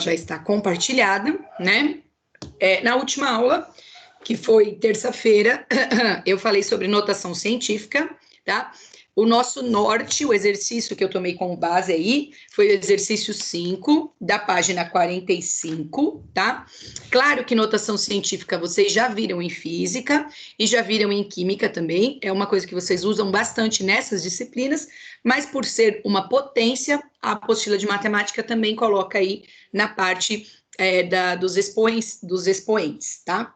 já está compartilhada, né? Na última aula, que foi terça-feira, eu falei sobre notação científica, tá? O nosso norte, o exercício que eu tomei como base aí, foi o exercício 5, da página 45, tá? Claro que notação científica vocês já viram em física e já viram em química também, é uma coisa que vocês usam bastante nessas disciplinas, mas por ser uma potência, a apostila de matemática também coloca aí na parte dos expoentes, tá?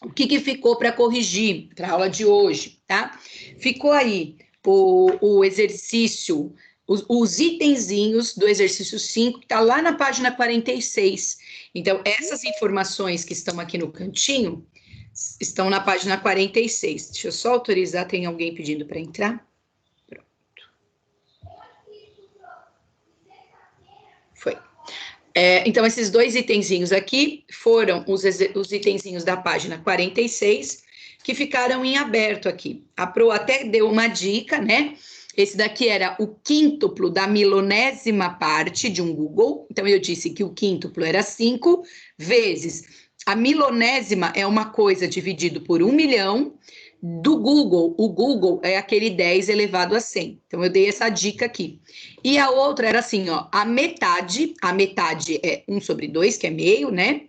O que ficou para corrigir para a aula de hoje, tá? Ficou aí o exercício, os itenzinhos do exercício 5, que está lá na página 46. Então, essas informações que estão aqui no cantinho estão na página 46. Deixa eu só autorizar, tem alguém pedindo para entrar? Pronto. Foi. Então, esses dois itenzinhos aqui foram os itenzinhos da página 46, que ficaram em aberto aqui. A Pro até deu uma dica, né? Esse daqui era o quíntuplo da milionésima parte de um Google. Então, eu disse que o quíntuplo era 5 vezes. A milionésima é uma coisa dividido por 1 milhão. Do Google, o Google é aquele 10 elevado a 100. Então, eu dei essa dica aqui. E a outra era assim, ó, a metade é 1 sobre 2, que é meio, né?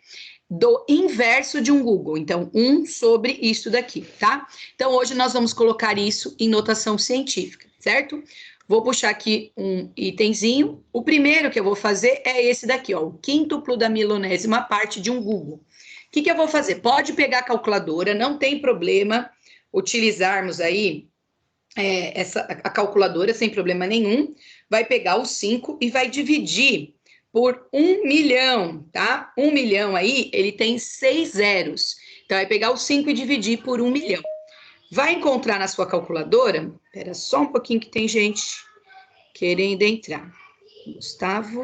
Do inverso de um Google. Então, 1 sobre isso daqui, tá? Então, hoje nós vamos colocar isso em notação científica, certo? Vou puxar aqui um itemzinho. O primeiro que eu vou fazer é esse daqui, ó, o quíntuplo da milionésima parte de um Google. O que eu vou fazer? Pode pegar a calculadora, não tem problema utilizarmos aí a calculadora sem problema nenhum. Vai pegar o 5 e vai dividir por 1 milhão, tá? 1 milhão aí, ele tem 6 zeros. Então, vai pegar o 5 e dividir por 1 milhão. Vai encontrar na sua calculadora, espera só um pouquinho que tem gente querendo entrar. Gustavo.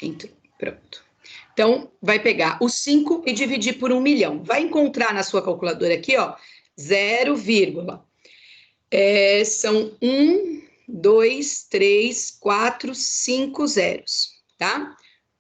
Entrou, pronto. Então, vai pegar o 5 e dividir por 1 milhão. Vai encontrar na sua calculadora aqui, ó, 0, são 1, 2, 3, 4, 5 zeros, tá?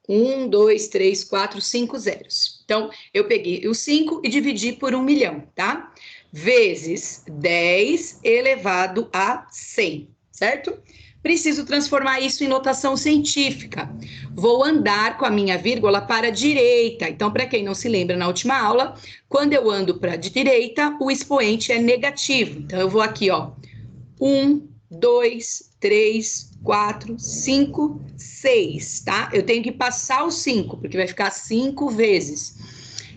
1, 2, 3, 4, 5 zeros. Então, eu peguei o 5 e dividi por 1 milhão, tá? Vezes 10 elevado a 100, certo? Preciso transformar isso em notação científica. Vou andar com a minha vírgula para a direita. Então, para quem não se lembra, na última aula, quando eu ando para a direita, o expoente é negativo. Então, eu vou aqui, ó, 1, 2, 3, 4, 5, 6, tá? Eu tenho que passar o 5, porque vai ficar 5 vezes.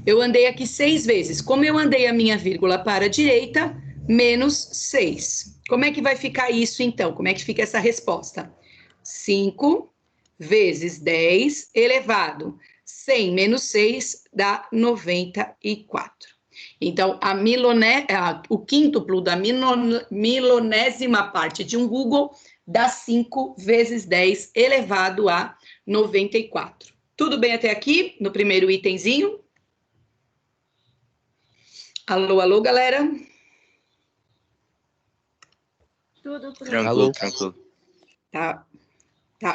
Eu andei aqui 6 vezes. Como eu andei a minha vírgula para a direita, menos 6. Como é que vai ficar isso, então? Como é que fica essa resposta? 5 vezes 10 elevado. 100 menos 6 dá 94. Então, o quíntuplo da milionésima parte de um Google dá 5 vezes 10 elevado a 94. Tudo bem até aqui, no primeiro itemzinho? Alô, alô, galera? Tudo tranquilo, tranquilo. Tá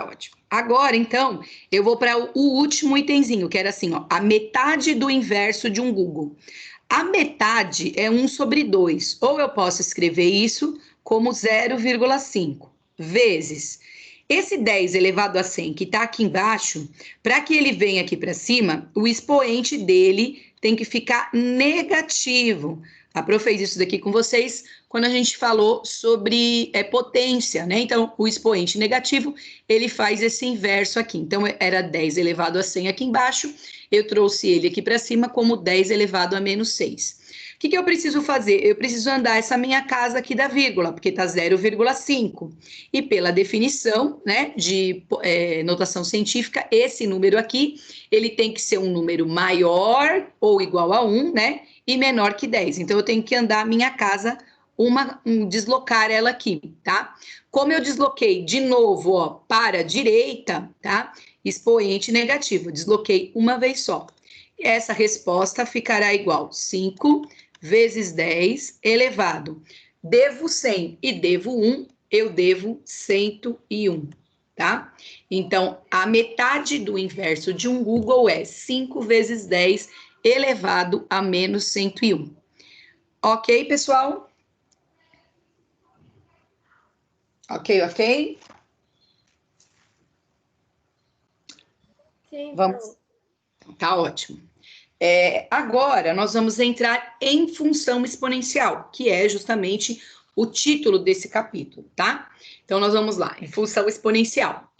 ótimo. Agora, então, eu vou para o último itemzinho, que era assim, ó, a metade do inverso de um Google. A metade é 1 sobre 2, ou eu posso escrever isso como 0,5 vezes esse 10 elevado a 100 que está aqui embaixo. Para que ele venha aqui para cima, o expoente dele tem que ficar negativo. A Pro fez isso daqui com vocês quando a gente falou sobre potência, né? Então, o expoente negativo, ele faz esse inverso aqui. Então, era 10 elevado a 100 aqui embaixo, eu trouxe ele aqui para cima como 10 elevado a menos 6. O que eu preciso fazer? Eu preciso andar essa minha casa aqui da vírgula, porque está 0,5. E pela definição, né, de notação científica, esse número aqui, ele tem que ser um número maior ou igual a 1, né, e menor que 10. Então, eu tenho que andar a minha casa, deslocar ela aqui, tá? Como eu desloquei de novo, ó, para a direita, tá? Expoente negativo, desloquei uma vez só. Essa resposta ficará igual 5 vezes 10 elevado. Devo 100 e devo 1, eu devo 101, tá? Então, a metade do inverso de um Google é 5 vezes 10 elevado a menos 101. Ok, pessoal? Ok? Sim, Vamos. Tá ótimo. Agora, nós vamos entrar em função exponencial, que é justamente o título desse capítulo, tá? Então, nós vamos lá, em função exponencial.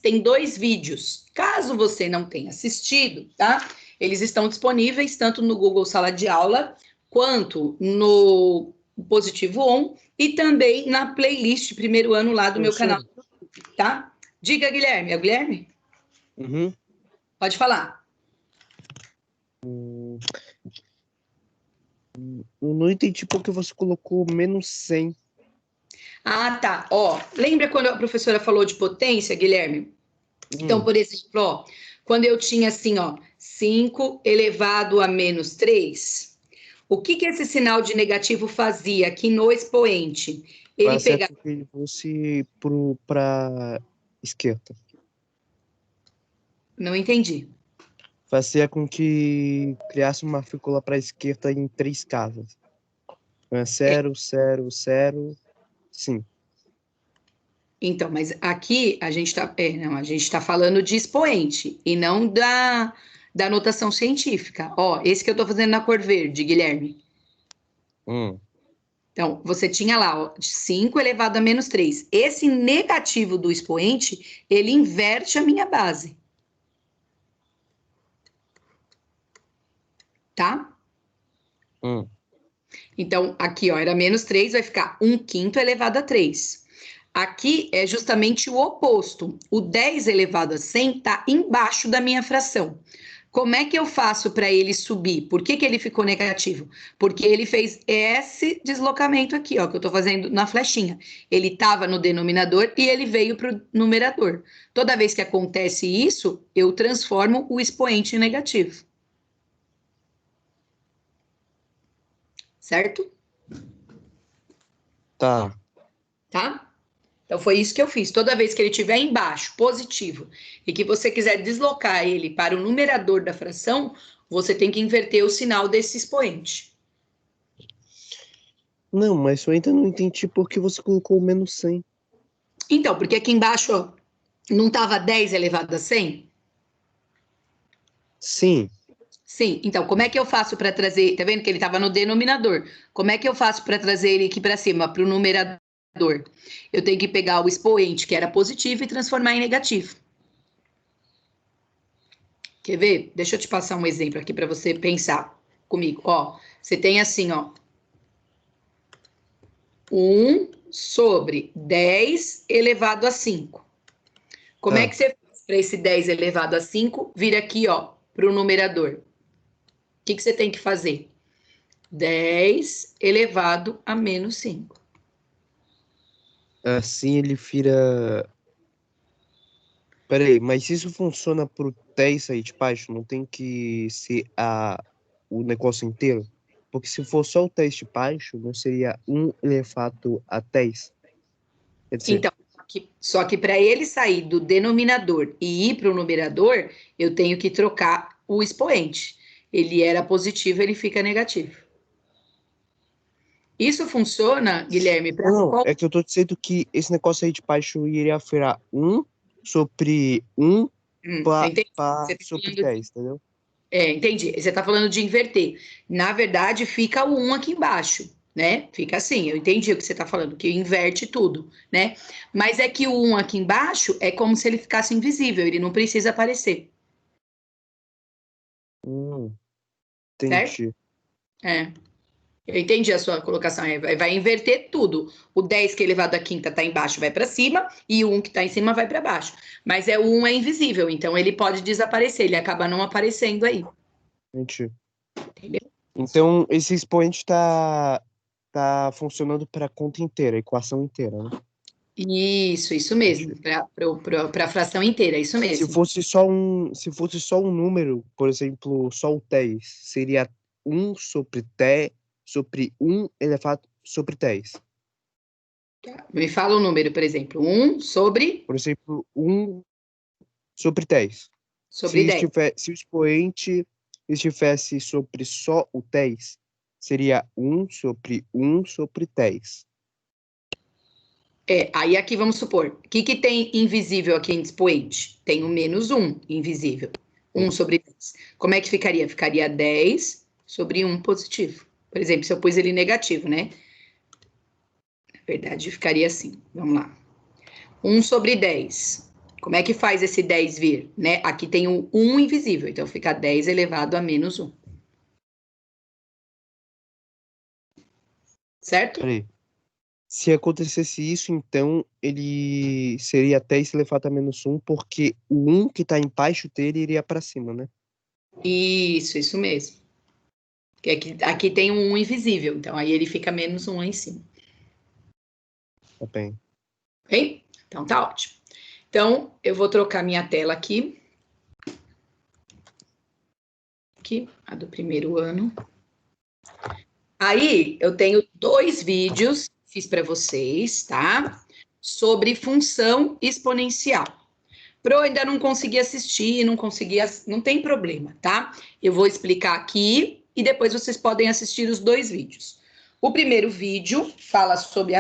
Tem 2 vídeos. Caso você não tenha assistido, tá? Eles estão disponíveis tanto no Google Sala de Aula, quanto no Positivo On, e também na playlist primeiro ano lá do meu canal, tá? Diga, Guilherme. É o Guilherme? Uhum. Pode falar. Eu não entendi porque você colocou menos 100. Ah, tá. Ó, lembra quando a professora falou de potência, Guilherme? Então, por exemplo, ó, quando eu tinha assim, ó, 5 elevado a menos 3, o que que esse sinal de negativo fazia aqui no expoente? Ele Fazia pegava... com que ele fosse para esquerda. Não entendi. Fazia com que criasse uma fíbula para a esquerda em 3 casas. 0, 0, 0, 5. Então, mas aqui a gente tá falando de expoente e não da notação científica. Ó, esse que eu tô fazendo na cor verde, Guilherme. Então, você tinha lá, ó, 5 elevado a menos 3. Esse negativo do expoente, ele inverte a minha base. Tá? Então, aqui, ó, era menos 3, vai ficar 1/5 elevado a 3. Aqui é justamente o oposto. O 10 elevado a 100 está embaixo da minha fração. Como é que eu faço para ele subir? Por que que ele ficou negativo? Porque ele fez esse deslocamento aqui, ó, que eu estou fazendo na flechinha. Ele estava no denominador e ele veio para o numerador. Toda vez que acontece isso, eu transformo o expoente em negativo. Certo? Tá. Tá? Então, foi isso que eu fiz. Toda vez que ele estiver embaixo, positivo, e que você quiser deslocar ele para o numerador da fração, você tem que inverter o sinal desse expoente. Não, mas eu ainda não entendi por que você colocou menos 100. Então, porque aqui embaixo, ó, não estava 10 elevado a 100? Sim. Sim. Então, como é que eu faço para trazer... Tá vendo que ele estava no denominador? Como é que eu faço para trazer ele aqui para cima, para o numerador? Eu tenho que pegar o expoente, que era positivo, e transformar em negativo. Quer ver? Deixa eu te passar um exemplo aqui para você pensar comigo. Ó, você tem assim, ó. 1 sobre 10 elevado a 5. Como é que você faz para esse 10 elevado a 5 vir aqui, ó, para o numerador? O que que você tem que fazer? 10 elevado a menos 5. Assim ele vira... Peraí, mas isso funciona pro 10 aí de baixo? Não tem que ser o negócio inteiro? Porque se for só o 10 de baixo, não seria 1 elevado a 10? Quer dizer, Então, só que para ele sair do denominador e ir para o numerador, eu tenho que trocar o expoente. Ele era positivo, ele fica negativo. Isso funciona, Guilherme, para não, qual... é que eu tô dizendo que esse negócio aí de baixo iria virar 1 sobre 1 entendi. Você tá sobre falando 10, entendeu? entendi. Você está falando de inverter. Na verdade, fica o 1 aqui embaixo, né? Fica assim, eu entendi o que você está falando, que inverte tudo, né? Mas é que o 1 aqui embaixo é como se ele ficasse invisível, ele não precisa aparecer, certo? Entendi. É. Eu entendi a sua colocação. Vai inverter tudo. O 10 que é elevado à quinta está embaixo, vai para cima, e o 1 que está em cima vai para baixo. Mas o 1 é invisível, então ele pode desaparecer, ele acaba não aparecendo aí. Entendi. Entendeu? Então, esse expoente tá funcionando para a conta inteira, a equação inteira, né? Isso mesmo, para a fração inteira, isso Se mesmo. fosse só um número, por exemplo, só o 10, seria 1 sobre 10 sobre 1 elevado sobre 10. Me fala o número, por exemplo. 1 sobre... Por exemplo, 1 sobre 10. Sobre 10. Se o expoente estivesse sobre só o 10, seria 1 sobre 1 sobre 10. Aí aqui vamos supor, o que tem invisível aqui em expoente? Tem o menos 1 invisível. 1 sobre 10. Como é que ficaria? Ficaria 10 sobre 1 positivo. Por exemplo, se eu pus ele negativo, né? Na verdade, ficaria assim. Vamos lá. 1 sobre 10. Como é que faz esse 10 vir? Né? Aqui tem o 1 invisível, então fica 10 elevado a menos 1. Certo? Peraí. Se acontecesse isso, então ele seria 10 elevado a menos 1, porque o 1 que está embaixo dele iria para cima, né? Isso mesmo. Porque aqui tem um 1 invisível, então aí ele fica menos 1 lá em cima. Tá bem. Ok? Então tá ótimo. Então, eu vou trocar minha tela aqui. Aqui, a do primeiro ano. Aí, eu tenho 2 vídeos, fiz para vocês, tá? Sobre função exponencial. Pro ainda não consegui assistir, não tem problema, tá? Eu vou explicar aqui e depois vocês podem assistir os 2 vídeos. O primeiro vídeo fala sobre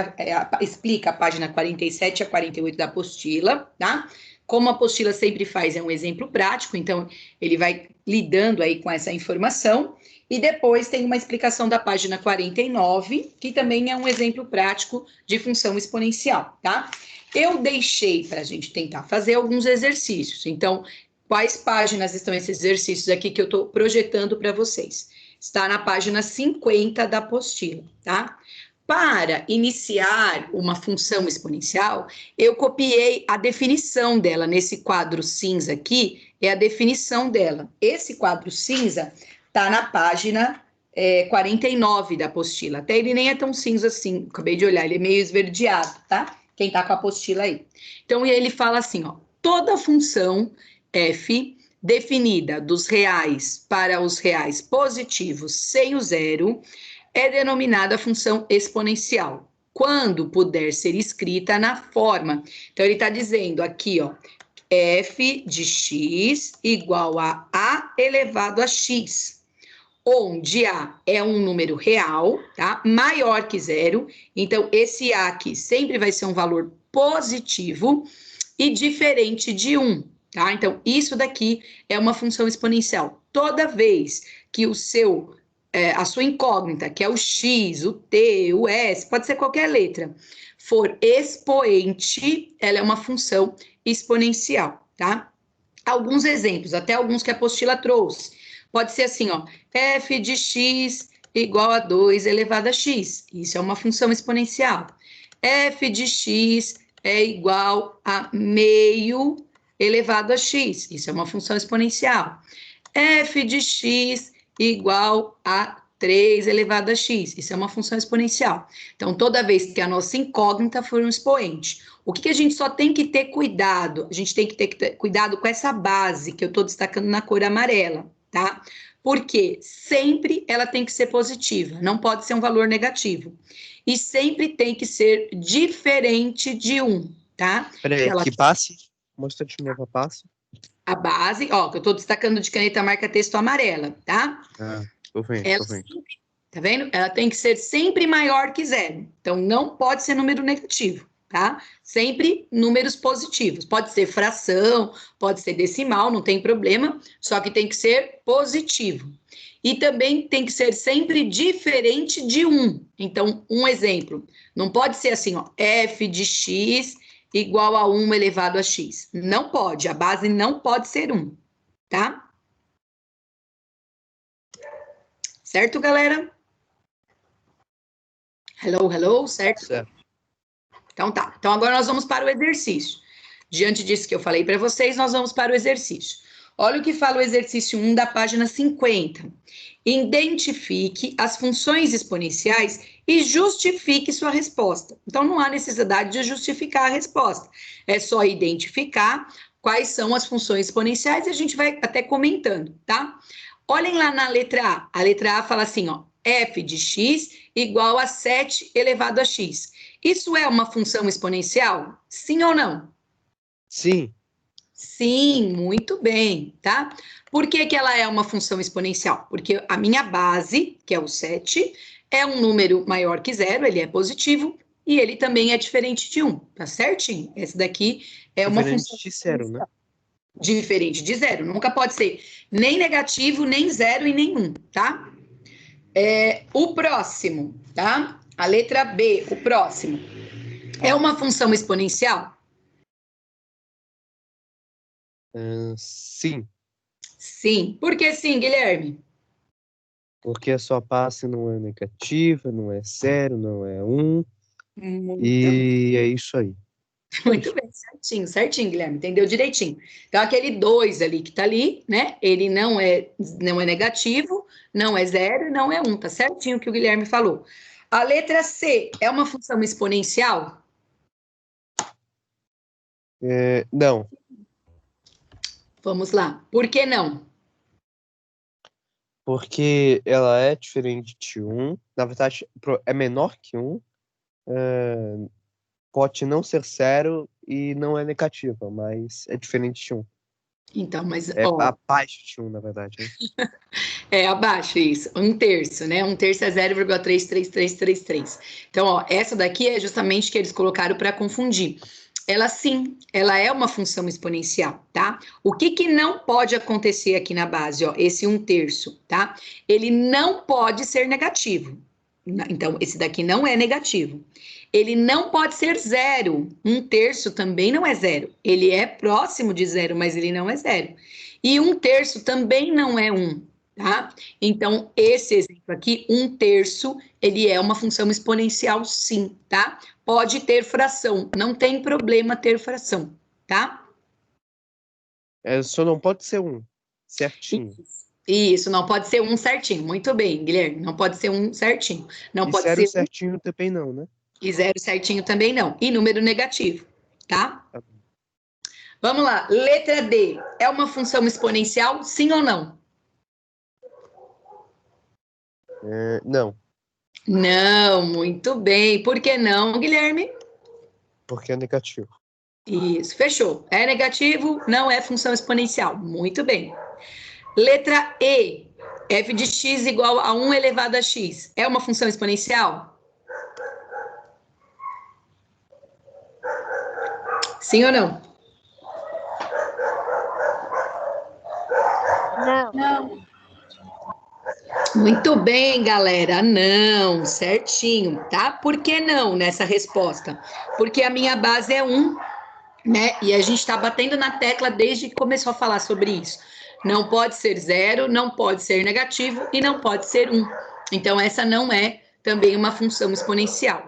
explica a página 47 a 48 da apostila, tá? Como a apostila sempre faz, é um exemplo prático, então ele vai lidando aí com essa informação. E depois tem uma explicação da página 49, que também é um exemplo prático de função exponencial, tá? Eu deixei para a gente tentar fazer alguns exercícios. Então, quais páginas estão esses exercícios aqui que eu estou projetando para vocês? Está na página 50 da apostila, tá? Para iniciar uma função exponencial, eu copiei a definição dela. Nesse quadro cinza aqui, é a definição dela. Esse quadro cinza está na página 49 da apostila. Até ele nem é tão cinza assim, acabei de olhar, ele é meio esverdeado, tá? Quem está com a apostila aí. Então, ele fala assim, ó, toda função f definida dos reais para os reais positivos sem o zero é denominada função exponencial, quando puder ser escrita na forma. Então, ele está dizendo aqui, ó, f de x igual a elevado a x, onde A é um número real, tá? Maior que zero. Então, esse A aqui sempre vai ser um valor positivo e diferente de 1, tá? Então, isso daqui é uma função exponencial. Toda vez que a sua incógnita, que é o x, o t, o s, pode ser qualquer letra, for expoente, ela é uma função exponencial, tá? Alguns exemplos, até alguns que a apostila trouxe. Pode ser assim, ó, f de x igual a 2 elevado a x. Isso é uma função exponencial. F de x é igual a meio elevado a x. Isso é uma função exponencial. F de x igual a 3 elevado a x. Isso é uma função exponencial. Então, toda vez que a nossa incógnita for um expoente, o que a gente só tem que ter cuidado? A gente tem que ter cuidado com essa base que eu estou destacando na cor amarela, tá? Porque sempre ela tem que ser positiva, não pode ser um valor negativo. E sempre tem que ser diferente de 1, tá? Peraí, que passe? Mostra de novo a passe. A base, ó, que eu estou destacando de caneta marca texto amarela, tá? Tô vendo, ela tô vendo. sempre, tá vendo? Ela tem que ser sempre maior que zero. Então, não pode ser número negativo, tá? Sempre números positivos. Pode ser fração, pode ser decimal, não tem problema, só que tem que ser positivo. E também tem que ser sempre diferente de 1. Então, um exemplo, não pode ser assim, ó, f de x igual a 1 elevado a x. Não pode, a base não pode ser 1, tá? Certo, galera? Hello, hello, certo? Certo. Então tá. Então agora nós vamos para o exercício. Diante disso que eu falei para vocês, nós vamos para o exercício. Olha o que fala o exercício 1 da página 50. Identifique as funções exponenciais e justifique sua resposta. Então não há necessidade de justificar a resposta. É só identificar quais são as funções exponenciais e a gente vai até comentando, tá? Olhem lá na letra A. A letra A fala assim, ó, f de x igual a 7 elevado a x. Isso é uma função exponencial? Sim ou não? Sim. Sim, muito bem, tá? Por que que ela é uma função exponencial? Porque a minha base, que é o 7, é um número maior que zero, ele é positivo, e ele também é diferente de 1, tá certinho? Esse daqui é uma função Diferente de zero, né? diferente de zero. Nunca pode ser nem negativo, nem zero e nenhum, tá? O próximo, tá? A letra B, o próximo. É uma função exponencial? Sim, Sim. Por que sim, Guilherme? porque a sua base não é negativa, não é zero, não é um, Muito, e é isso aí. muito bem, certinho, certinho, Guilherme, entendeu direitinho. Então, aquele 2 ali que tá ali, né? Ele não é negativo, não é zero e não é um, tá certinho o que o Guilherme falou. A letra C é uma função exponencial? Não, Vamos lá. Por que não? porque ela é diferente de um, na verdade, é menor que um, pode não ser zero e não é negativa, mas é diferente de um. Então, mas, É ó, abaixo de um, na verdade, né? é abaixo isso, um terço, né? Um terço é 0,33333. Então, ó, essa daqui é justamente que eles colocaram para confundir. Ela sim, ela é uma função exponencial, tá? O que que não pode acontecer aqui na base, ó? Esse um terço, tá? Ele não pode ser negativo. Então, esse daqui não é negativo. Ele não pode ser zero. Um terço também não é zero. Ele é próximo de zero, mas ele não é zero. E um terço também não é um, tá? Então, esse exemplo aqui, um terço, ele é uma função exponencial, sim, tá? Pode ter fração, não tem problema ter fração, tá? Só não pode ser um, certinho. Isso, não pode ser um certinho. Muito bem, Guilherme, não pode ser um certinho. Não E pode zero ser um certinho também não, né? e zero certinho também não. E número negativo, tá? Tá bom. Vamos lá, letra D. É uma função exponencial, sim ou não? Não, Não, muito bem. Por que não, Guilherme? porque é negativo. Isso, fechou. É negativo, não é função exponencial. Muito bem. Letra E. F de x igual a 1 elevado a x. É uma função exponencial? Sim ou não? Não. Muito bem, galera. Não, certinho, tá? Por que não nessa resposta? Porque a minha base é 1, né? E a gente está batendo na tecla desde que começou a falar sobre isso. Não pode ser zero, não pode ser negativo e não pode ser 1. Então, essa não é também uma função exponencial.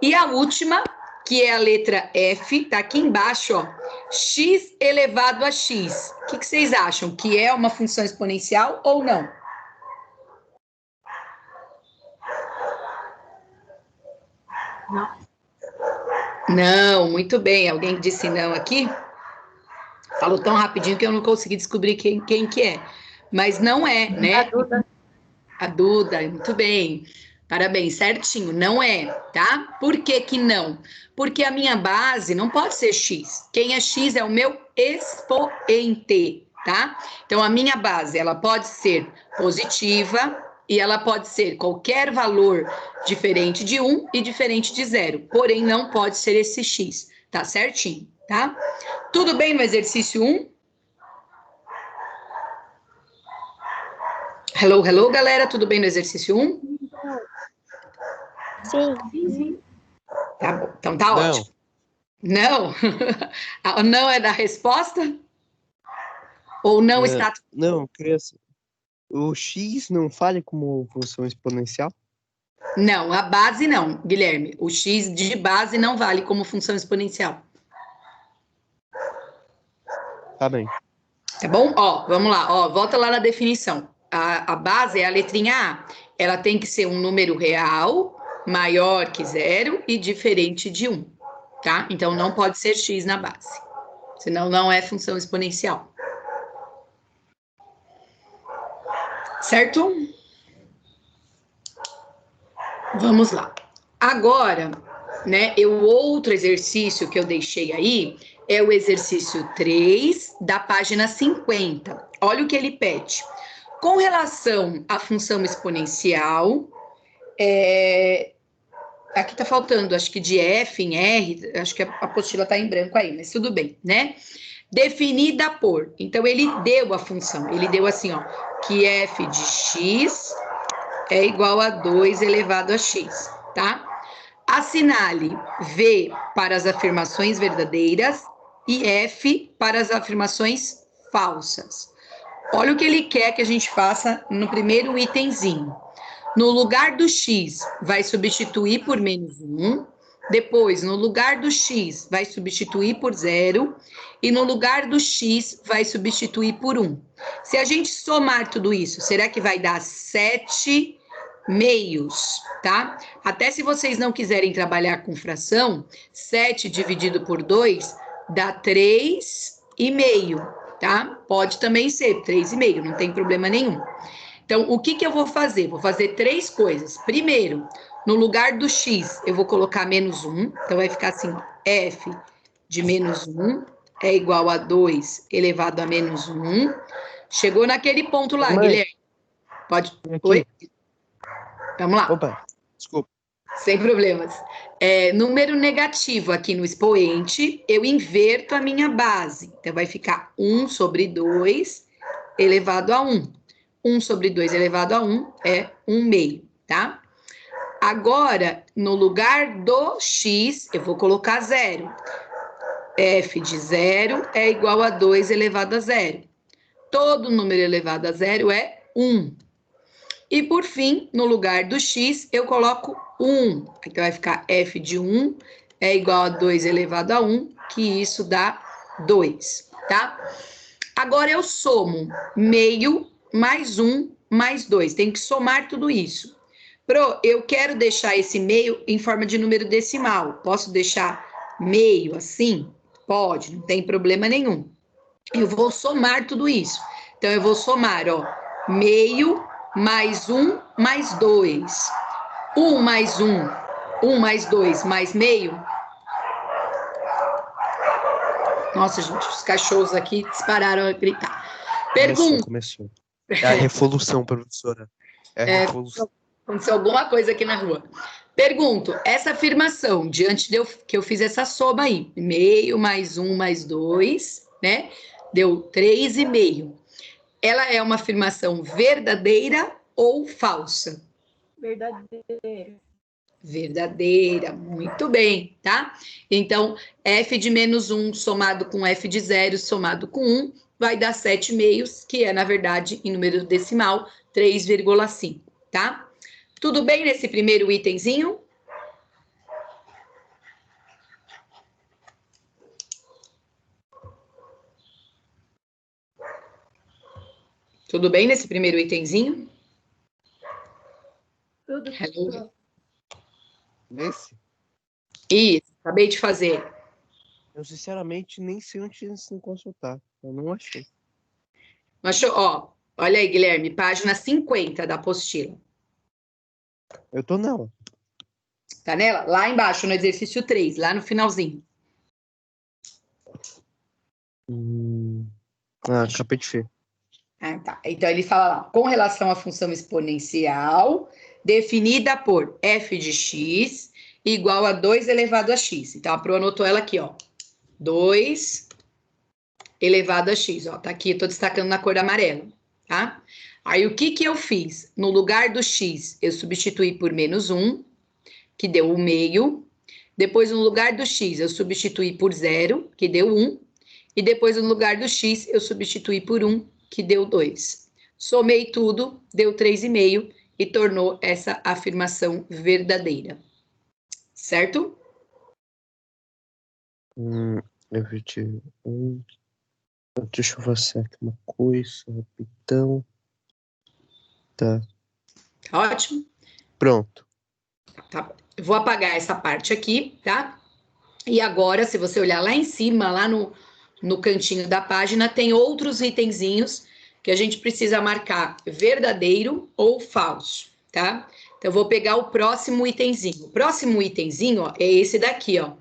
E a última, que é a letra F, tá aqui embaixo, ó. X elevado a x. O que vocês acham? Que é uma função exponencial ou não? Não, muito bem. Alguém disse não aqui? Falou tão rapidinho que eu não consegui descobrir quem que é. Mas não é, né? A Duda. A Duda, muito bem. Parabéns, certinho. Não é, tá? Por que que não? Porque a minha base não pode ser x. Quem é x é o meu expoente, tá? Então, a minha base, ela pode ser positiva e ela pode ser qualquer valor diferente de 1 e diferente de 0. Porém, não pode ser esse x. Tá certinho, tá? Tudo bem no exercício 1? Hello, hello, galera. Tudo bem no exercício 1? Sim. Tá bom. Então tá Não, ótimo. Não? O não é da resposta? Ou não está. não, criança. O x não vale como função exponencial? Não, a base não, Guilherme. O x de base não vale como função exponencial. Tá bem. Tá bom? Ó, vamos lá. Ó, volta lá na definição. A base é a letrinha A. Ela tem que ser um número real, maior que zero e diferente de 1. Tá? Então não pode ser x na base. Senão não é função exponencial. Certo? Vamos lá. Agora, né, o outro exercício que eu deixei aí é o exercício 3 da página 50. Olha o que ele pede. Com relação à função exponencial, aqui está faltando, acho que de F em R, acho que a apostila está em branco aí, mas tudo bem, né? Definida por. Então, ele deu a função, ele deu assim, ó, que F de x é igual a 2 elevado a x, tá? Assinale V para as afirmações verdadeiras e F para as afirmações falsas. Olha o que ele quer que a gente faça no primeiro itemzinho. No lugar do x, vai substituir por menos 1. Depois, no lugar do x, vai substituir por 0. E no lugar do x, vai substituir por 1. Se a gente somar tudo isso, será que vai dar 7 meios, tá? Até se vocês não quiserem trabalhar com fração, 7 dividido por 2 dá 3,5, tá? Pode também ser 3,5, não tem problema nenhum. Então, o que eu vou fazer? Vou fazer 3 coisas. Primeiro, no lugar do x, eu vou colocar menos 1. Então, vai ficar assim, f de menos 1 é igual a 2 elevado a menos 1. Chegou naquele ponto lá, Mãe, Guilherme. Pode... aqui. Oi? Vamos lá. Opa, desculpa. Sem problemas. Número negativo aqui no expoente, eu inverto a minha base. Então, vai ficar 1 sobre 2 elevado a 1. 1 sobre 2 elevado a 1 é 1/2, tá? Agora, no lugar do x, eu vou colocar 0. F de 0 é igual a 2 elevado a 0. Todo número elevado a 0 é 1. E, por fim, no lugar do x, eu coloco 1. Então, vai ficar f de 1 é igual a 2 elevado a 1, que isso dá 2, tá? Agora, eu somo meio mais 1 mais 2. Tem que somar tudo isso. Pro, eu quero deixar esse meio em forma de número decimal. Posso deixar meio assim? Pode, não tem problema nenhum. Eu vou somar tudo isso. Então, eu vou somar, ó, meio mais 1 mais 2. 1 mais 1, 1 mais 2 mais meio. Nossa, gente, os cachorros aqui dispararam a gritar. Pergunta. Começou. É a revolução, professora. É a revolução. Aconteceu alguma coisa aqui na rua. Pergunto, essa afirmação, diante que eu fiz essa soma aí, meio mais 1 mais 2, né? Deu 3,5. Ela é uma afirmação verdadeira ou falsa? Verdadeira. Verdadeira, muito bem, tá? Então, f de menos 1 somado com f de 0 somado com 1 vai dar 7,5, que é, na verdade, em número decimal, 3,5, tá? Tudo bem nesse primeiro itemzinho? Tudo bem nesse primeiro itemzinho? Tudo. Hello? Nesse? Isso, acabei de fazer. Eu, sinceramente, nem sei onde se consultar. Eu não achei. Mas, ó, olha aí, Guilherme, página 50 da apostila. Eu tô não. Tá nela? Lá embaixo, no exercício 3, lá no finalzinho. Acabei de ver. Ah, tá. Então, ele fala lá, com relação à função exponencial, definida por f de x igual a 2 elevado a x. Então, a Pro anotou ela aqui, ó. 2 elevado a x, ó. Tá aqui, eu tô destacando na cor amarela, tá? Aí, o que eu fiz? No lugar do x, eu substituí por menos 1, que deu 1/2. Depois, no lugar do x, eu substituí por 0, que deu 1. E depois, no lugar do x, eu substituí por 1, que deu 2. Somei tudo, deu 3,5 e tornou essa afirmação verdadeira. Certo? Eu vi de Deixa eu fazer aqui uma coisa, rapidão. Tá. Ótimo. Pronto. Tá. Eu vou apagar essa parte aqui, tá? E agora, se você olhar lá em cima, lá no cantinho da página, tem outros itenzinhos que a gente precisa marcar verdadeiro ou falso, tá? Então, Então, eu vou pegar o próximo itemzinho. O próximo itemzinho, ó, é esse daqui, ó.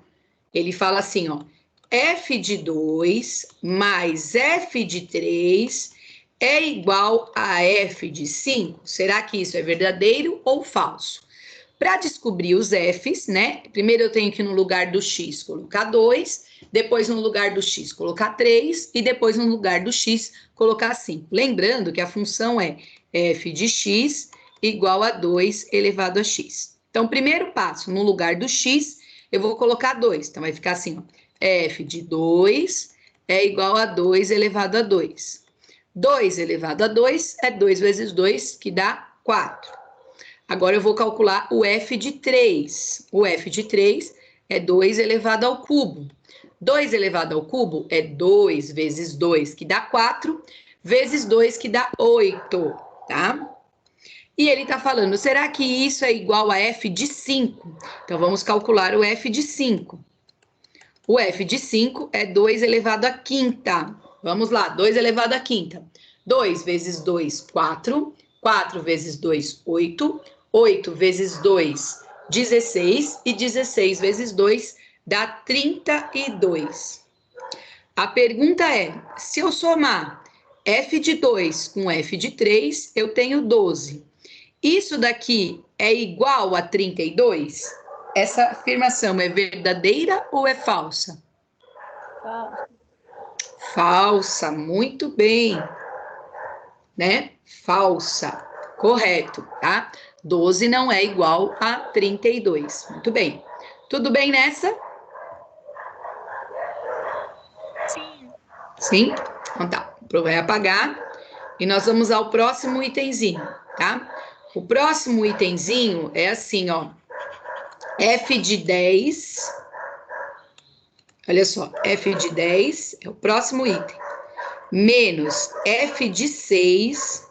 Ele fala assim, ó, f de 2 mais f de 3 é igual a f de 5. Será que isso é verdadeiro ou falso? Para descobrir os f's, né? Primeiro eu tenho que no lugar do x colocar 2, depois no lugar do x colocar 3 e depois no lugar do x colocar 5. Lembrando que a função é f de x igual a 2 elevado a x. Então, primeiro passo, no lugar do x, eu vou colocar 2. Então, vai ficar assim, ó, f de 2 é igual a 2 elevado a 2. 2 elevado a 2 é 2 vezes 2, que dá 4. Agora eu vou calcular o f de 3. O f de 3 é 2 elevado ao cubo. 2 elevado ao cubo é 2 vezes 2, que dá 4, vezes 2, que dá 8, tá? E ele está falando, será que isso é igual a f de 5? Então, vamos calcular o f de 5. O f de 5 é 2 elevado à quinta. Vamos lá, 2 elevado à quinta. 2 vezes 2, 4. 4 vezes 2, 8. 8 vezes 2, 16. E 16 vezes 2 dá 32. A pergunta é, se eu somar f de 2 com f de 3, eu tenho 12. Isso daqui é igual a 32? Essa afirmação é verdadeira ou é falsa? Falso. Falsa, muito bem. Né? Falsa, correto, tá? 12 não é igual a 32. Muito bem. Tudo bem nessa? Sim. Sim? Então tá. Vai apagar e nós vamos ao próximo itemzinho, tá? O próximo itemzinho é assim, ó. F de 10. Olha só, f de 10 é o próximo item. Menos f de 6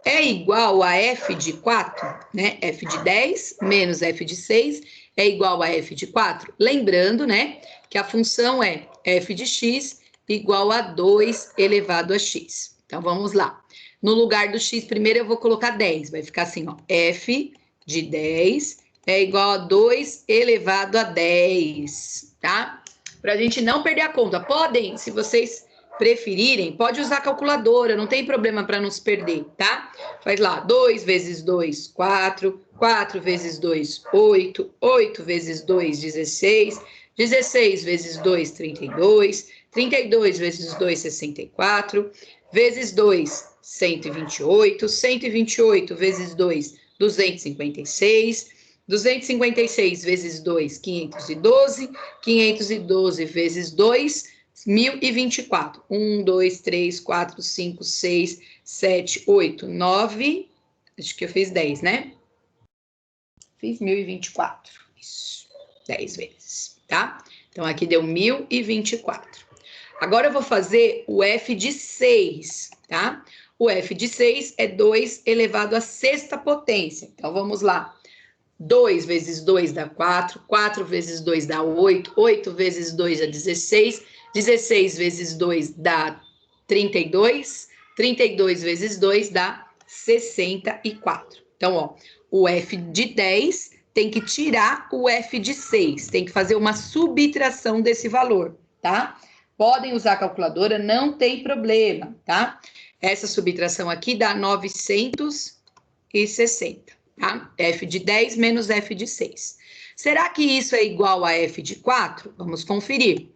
é igual a f de 4, né? F de 10 menos f de 6 é igual a f de 4. Lembrando, né, que a função é f de x igual a 2 elevado a x. Então, vamos lá. No lugar do x, primeiro eu vou colocar 10. Vai ficar assim, ó. F de 10 é igual a 2 elevado a 10, tá? Para a gente não perder a conta. Podem, se vocês preferirem, pode usar calculadora, não tem problema para não se perder, tá? Faz lá, 2 vezes 2, 4, 4 vezes 2, 8, 8 vezes 2, 16, 16 vezes 2, 32, 32 vezes 2, 64, vezes 2, 128, 128 vezes 2, 256, 256 vezes 2, 512, 512 vezes 2, 1024. 1, 2, 3, 4, 5, 6, 7, 8, 9. Acho que eu fiz 10, né? Fiz 1024. Isso. 10 vezes, tá? Então, aqui deu 1024. Agora eu vou fazer o f de 6, tá? O f de 6 é 2 elevado à sexta potência. Então, vamos lá. 2 vezes 2 dá 4, 4 vezes 2 dá 8, 8 vezes 2 dá 16, 16 vezes 2 dá 32, 32 vezes 2 dá 64. Então, ó, o f de 10 tem que tirar o f de 6, tem que fazer uma subtração desse valor, tá? Podem usar a calculadora, não tem problema, tá? Essa subtração aqui dá 960. Tá? F de 10 menos F de 6. Será que isso é igual a F de 4? Vamos conferir.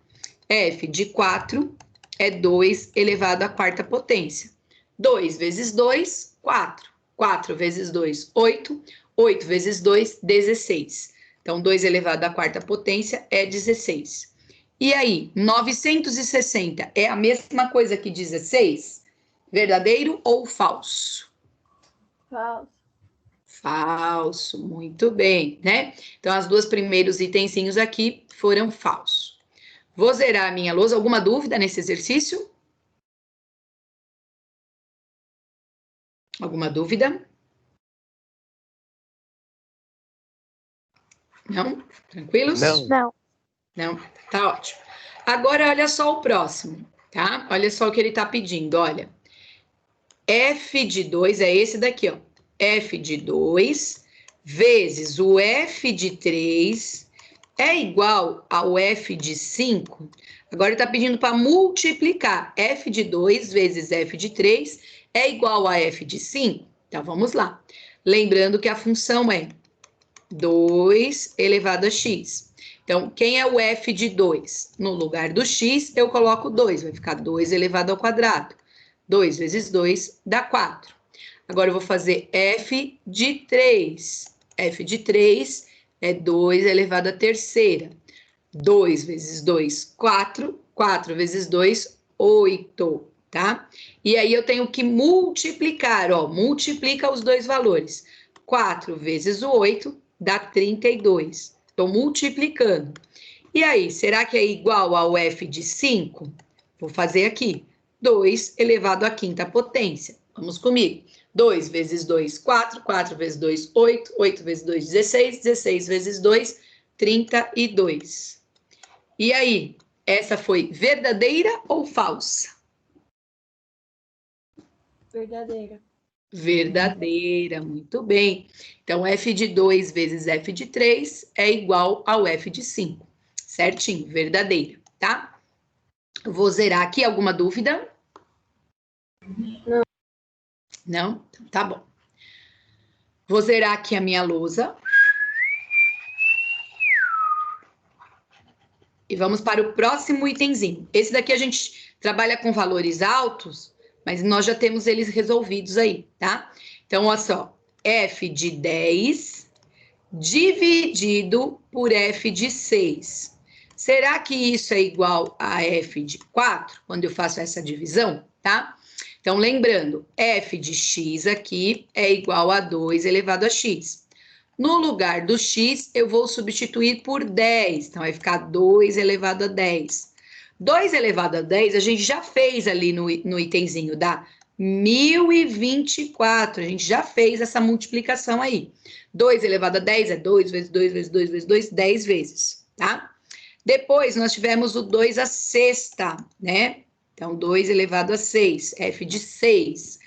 F de 4 é 2 elevado à quarta potência. 2 vezes 2, 4. 4 vezes 2, 8. 8 vezes 2, 16. Então, 2 elevado à quarta potência é 16. E aí, 960 é a mesma coisa que 16? Verdadeiro ou falso? Falso. Falso, muito bem, né? Então, as duas primeiros itenzinhos aqui foram falsos. Vou zerar a minha lousa. Alguma dúvida nesse exercício? Alguma dúvida? Não? Tranquilos? Não. Não. Não? Tá ótimo. Agora, olha só o próximo, tá? Olha só o que ele está pedindo, olha. F de 2 é esse daqui, ó. F de 2 vezes o f de 3 é igual ao f de 5. Agora ele está pedindo para multiplicar. F de 2 vezes f de 3 é igual a f de 5. Então, vamos lá. Lembrando que a função é 2 elevado a x. Então, quem é o f de 2? No lugar do x, eu coloco 2. Vai ficar 2 elevado ao quadrado. 2 vezes 2 dá 4. Agora, eu vou fazer f de 3. F de 3 é 2 elevado à terceira. 2 vezes 2, 4. 4 vezes 2, 8, tá? E aí, eu tenho que multiplicar, ó. Multiplica os dois valores. 4 vezes o 8 dá 32. Estou multiplicando. E aí, será que é igual ao f de 5? Vou fazer aqui. 2 elevado à quinta potência. Vamos comigo. 2 vezes 2, 4. 4 vezes 2, 8. 8 vezes 2, 16. 16 vezes 2, 32. E aí, essa foi verdadeira ou falsa? Verdadeira. Verdadeira, muito bem. Então, f de 2 vezes f de 3 é igual ao f de 5. Certinho, verdadeira, tá? Eu vou zerar aqui. Alguma dúvida? Não. Não? Então, tá bom. Vou zerar aqui a minha lousa. E vamos para o próximo itemzinho. Esse daqui a gente trabalha com valores altos, mas nós já temos eles resolvidos aí, tá? Então, olha só. F de 10 dividido por f de 6. Será que isso é igual a f de 4, quando eu faço essa divisão, tá? Então, lembrando, f de x aqui é igual a 2 elevado a x. No lugar do x, eu vou substituir por 10. Então, vai ficar 2 elevado a 10. 2 elevado a 10, a gente já fez ali no itemzinho, dá 1024. A gente já fez essa multiplicação aí. 2 elevado a 10 é 2 vezes 2 vezes 2 vezes 2, 10 vezes, tá? Depois, nós tivemos o 2 à sexta, né? Então, 2 elevado a 6, f de 6.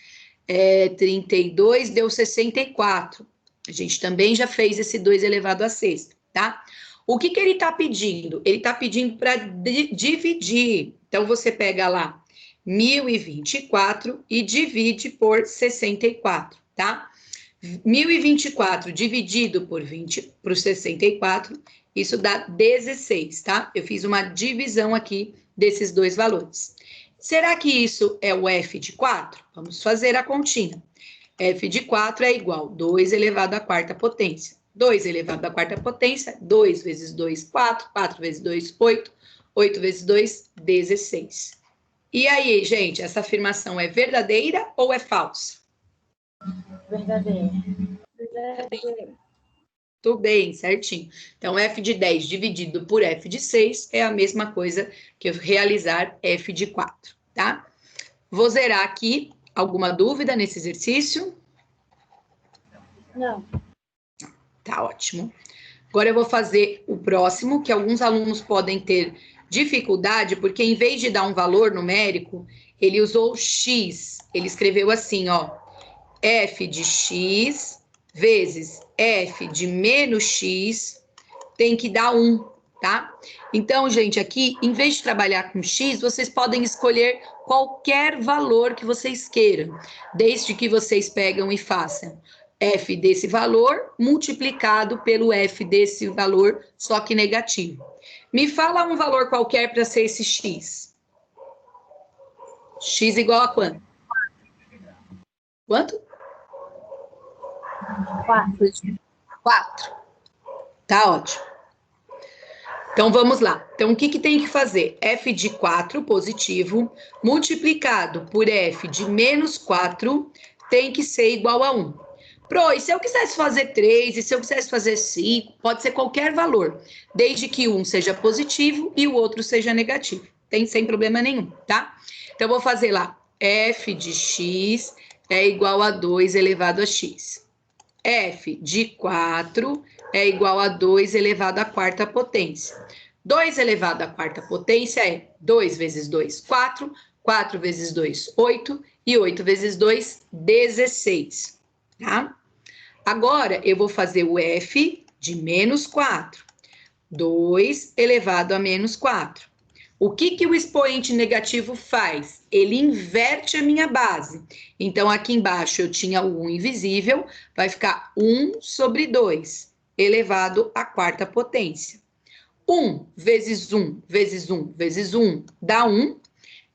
32 deu 64. A gente também já fez esse 2 elevado a sexta, tá? O que ele está pedindo? Ele está pedindo para dividir. Então, você pega lá 1024 e divide por 64, tá? 1024 dividido por 64, isso dá 16, tá? Eu fiz uma divisão aqui desses dois valores. Será que isso é o f de 4? Vamos fazer a continha. F de 4 é igual a 2 elevado à quarta potência. 2 elevado à quarta potência, 2 vezes 2, 4. 4 vezes 2, 8. 8 vezes 2, 16. E aí, gente, essa afirmação é verdadeira ou é falsa? Verdadeira. Verdadeira. Tudo bem, certinho. Então, f de 10 dividido por f de 6 é a mesma coisa que eu realizar f de 4, tá? Vou zerar aqui. Alguma dúvida nesse exercício? Não. Tá ótimo. Agora eu vou fazer o próximo, que alguns alunos podem ter dificuldade, porque em vez de dar um valor numérico, ele usou x. Ele escreveu assim, ó, f de x vezes f de menos x tem que dar 1, tá? Então, gente, aqui, em vez de trabalhar com x, vocês podem escolher qualquer valor que vocês queiram, desde que vocês pegam e façam f desse valor multiplicado pelo f desse valor, só que negativo. Me fala um valor qualquer para ser esse x. X igual a quanto? Quanto? 4. 4. Tá ótimo. Então, vamos lá. Então, o que tem que fazer? F de 4 positivo multiplicado por f de menos 4 tem que ser igual a 1. Pro, e se eu quisesse fazer 3, e se eu quisesse fazer 5, pode ser qualquer valor, desde que um seja positivo e o outro seja negativo. Tem sem problema nenhum, tá? Então, eu vou fazer lá, f de x é igual a 2 elevado a x. F de 4 é igual a 2 elevado à quarta potência. 2 elevado à quarta potência é 2 vezes 2, 4. 4 vezes 2, 8. E 8 vezes 2, 16. Tá? Agora, eu vou fazer o f de menos 4. 2 elevado a menos 4. O que o expoente negativo faz? Ele inverte a minha base. Então, aqui embaixo eu tinha o 1 invisível, vai ficar 1 sobre 2, elevado à quarta potência. 1 vezes 1 vezes 1 vezes 1 dá 1.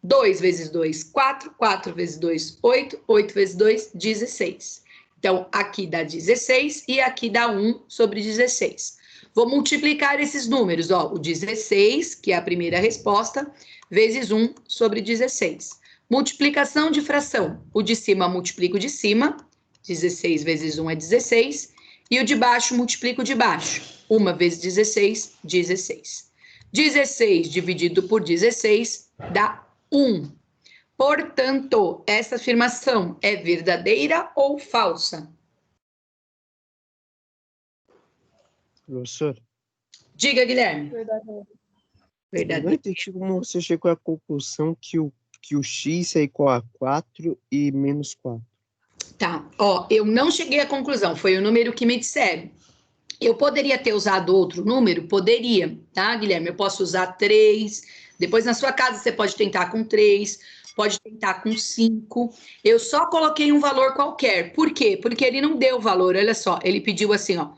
2 vezes 2, 4. 4 vezes 2, 8. 8 vezes 2, 16. Então, aqui dá 16 e aqui dá 1 sobre 16. Vou multiplicar esses números, ó, o 16, que é a primeira resposta, vezes 1 sobre 16. Multiplicação de fração. O de cima multiplico o de cima, 16 vezes 1 é 16, e o de baixo multiplico o de baixo, 1 vezes 16, 16. 16 dividido por 16 dá 1. Portanto, essa afirmação é verdadeira ou falsa? Professor, Diga, Guilherme. Verdadeiro. eu não Verdadeira. entendi como você chegou à conclusão que o x é igual a 4 e menos 4. Tá, ó, eu não cheguei à conclusão, foi o número que me disseram. Eu poderia ter usado outro número? Poderia, tá, Guilherme? Eu posso usar 3, depois na sua casa você pode tentar com 3, pode tentar com 5. Eu só coloquei um valor qualquer. Por quê? Porque ele não deu valor, olha só, ele pediu assim, ó,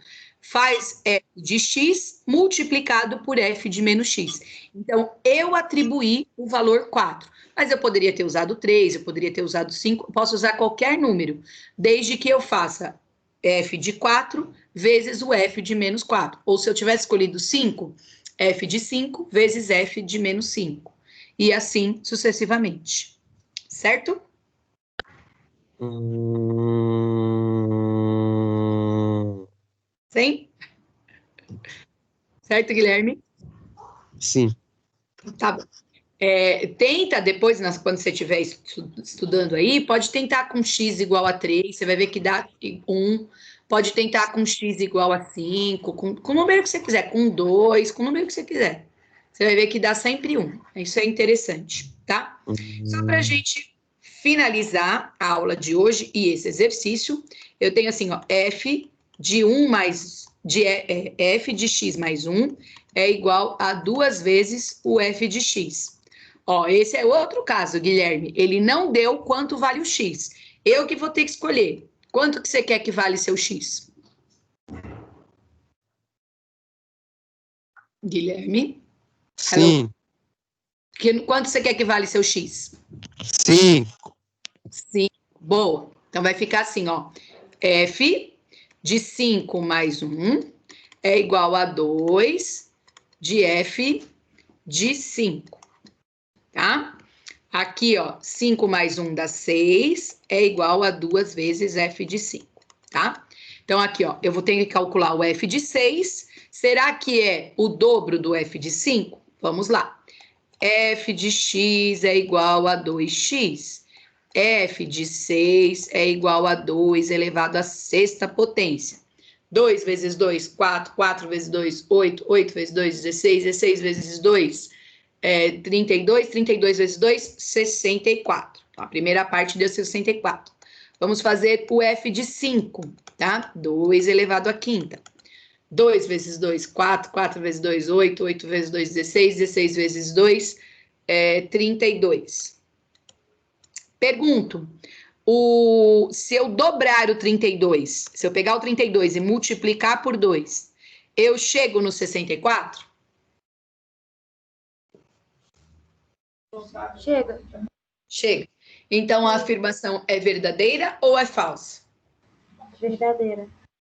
faz f de x multiplicado por f de menos x. Então, eu atribuí o valor 4. Mas eu poderia ter usado 3, eu poderia ter usado 5, eu posso usar qualquer número, desde que eu faça f de 4 vezes o f de menos 4. Ou se eu tivesse escolhido 5, f de 5 vezes f de menos 5. E assim sucessivamente. Certo? Sim? Certo, Guilherme? Sim. Tá bom. Tenta depois, quando você estiver estudando aí, pode tentar com x igual a 3, você vai ver que dá 1. Pode tentar com x igual a 5, com o número que você quiser, com 2, com o número que você quiser. Você vai ver que dá sempre 1. Isso é interessante, tá? Só para a gente finalizar a aula de hoje e esse exercício, eu tenho assim, ó, f de 1 mais f de x mais 1 é igual a 2 vezes o f de x. Ó, esse é outro caso, Guilherme. Ele não deu quanto vale o x. Eu que vou ter que escolher. Quanto que você quer que vale seu x? Guilherme? Sim. Quanto você quer que vale seu x? 5. Sim. Boa. Então vai ficar assim, ó. F de 5 mais 1 é igual a 2 de f de 5. Tá? Aqui, ó, 5 mais 1 dá 6, é igual a 2 vezes f de 5, tá? Então, aqui, ó, eu vou ter que calcular o f de 6. Será que é o dobro do f de 5? Vamos lá. F de x é igual a 2x. F de 6 é igual a 2 elevado à sexta potência. 2 vezes 2, 4. 4 vezes 2, 8. 8 vezes 2, 16. 16 vezes 2, 32. 32 vezes 2, 64. Então, a primeira parte deu 64. Vamos fazer o f de 5, tá? 2 elevado à quinta. 2 vezes 2, 4. 4 vezes 2, 8. 8 vezes 2, 16. 16 vezes 2, 32. Pergunto, se eu dobrar o 32, se eu pegar o 32 e multiplicar por 2, eu chego no 64? Chega. Chega. Então, a afirmação é verdadeira ou é falsa? Verdadeira.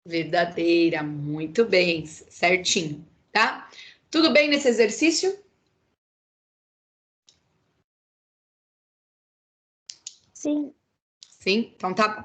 Verdadeira, muito bem, certinho, tá? Tudo bem nesse exercício? Sim. Sim? Então tá bom.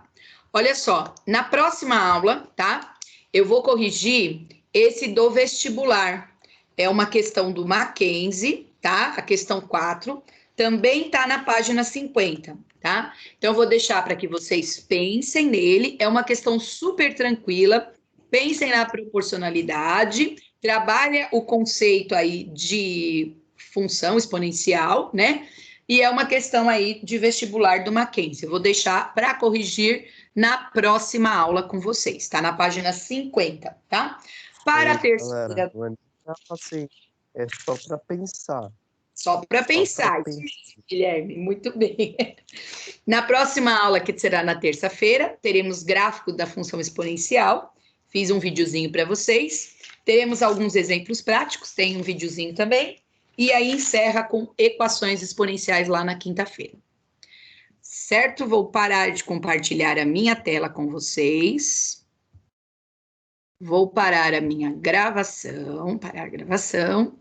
Olha só, na próxima aula, tá? Eu vou corrigir esse do vestibular. É uma questão do Mackenzie, tá? A questão 4. Também tá na página 50, tá? Então, eu vou deixar para que vocês pensem nele. É uma questão super tranquila. Pensem na proporcionalidade. Trabalha o conceito aí de função exponencial, né? E é uma questão aí de vestibular do Mackenzie. Eu vou deixar para corrigir na próxima aula com vocês. Está na página 50, tá? Para a terceira... Galera, não é assim, é só para pensar. Só para pensar, Guilherme, muito bem. Na próxima aula, que será na terça-feira, teremos gráfico da função exponencial. Fiz um videozinho para vocês. Teremos alguns exemplos práticos, tem um videozinho também. E aí encerra com equações exponenciais lá na quinta-feira. Certo? Vou parar de compartilhar a minha tela com vocês. Vou parar a minha gravação, parar a gravação.